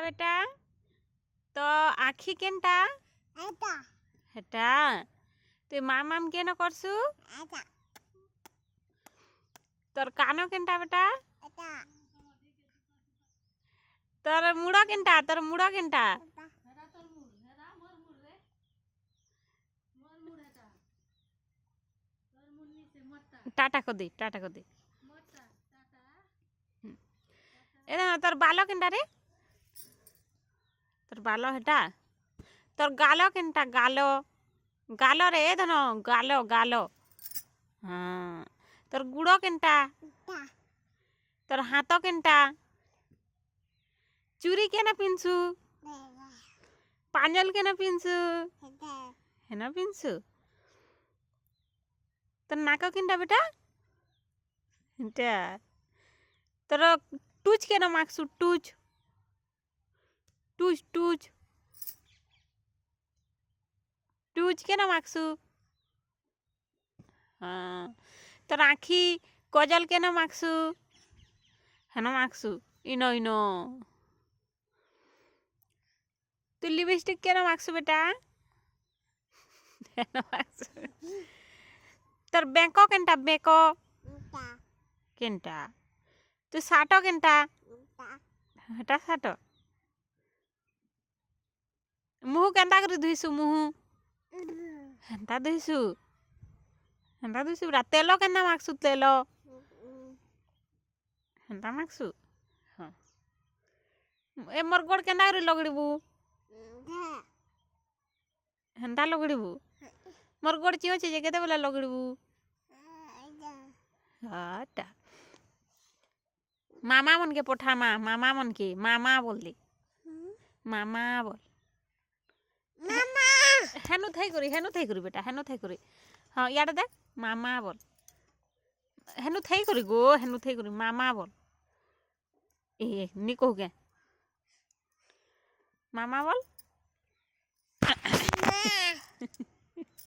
বেটা তো আখি কেনটা হেটা তুই মাম কেন করছু তোর কানো কেনটা বেটা তোর মুড়ো কেনটা টাটা কদি তোর বালো কেনটা রে তোর বালো হেটা তোর গালো কেনটা গালো রে ধন গালো হ্যাঁ তোর গুড়ো কেনটা তোর হাত কেনটা চুরি কেন পিনছু পাঞ্জল কেন পিনছু হেনা পিনছু তোর নাক কেনটা বেটা এটা তোর টুচ কেন মাখছু টুচ কেন মাখছু হ্যাঁ তোর আখি কজল কেন মাখছু হেন মাখছু ইনো তুই লিপস্টিক কেন মাখছু বেটা হেন মাখছু তোর বেঁকো কেনটা তুই শাটো কেনটা হেটা শাটো মুহু কেনটা করে ধুইছু মুহু হেনটা ধুইছু বেটা তেল কেনটা মাখছু হেনটা মাখছু হ্যাঁ এ মোর গোড় কেনটা করে লগড়িবু হেনটা লগড়িবু মোর গোড় চিউছে যে কেতে বেলা লগড়িবু হাটা মামা মনকে পঠা মামা মনকে মামা বল দে মামা বল হেনু থাই করি বেটা হেনু থাই করি হ্যাঁ ইয়াটা দেখ মামা বল হেনু থাই করি মামা বল এ নি কহু কে মামা বল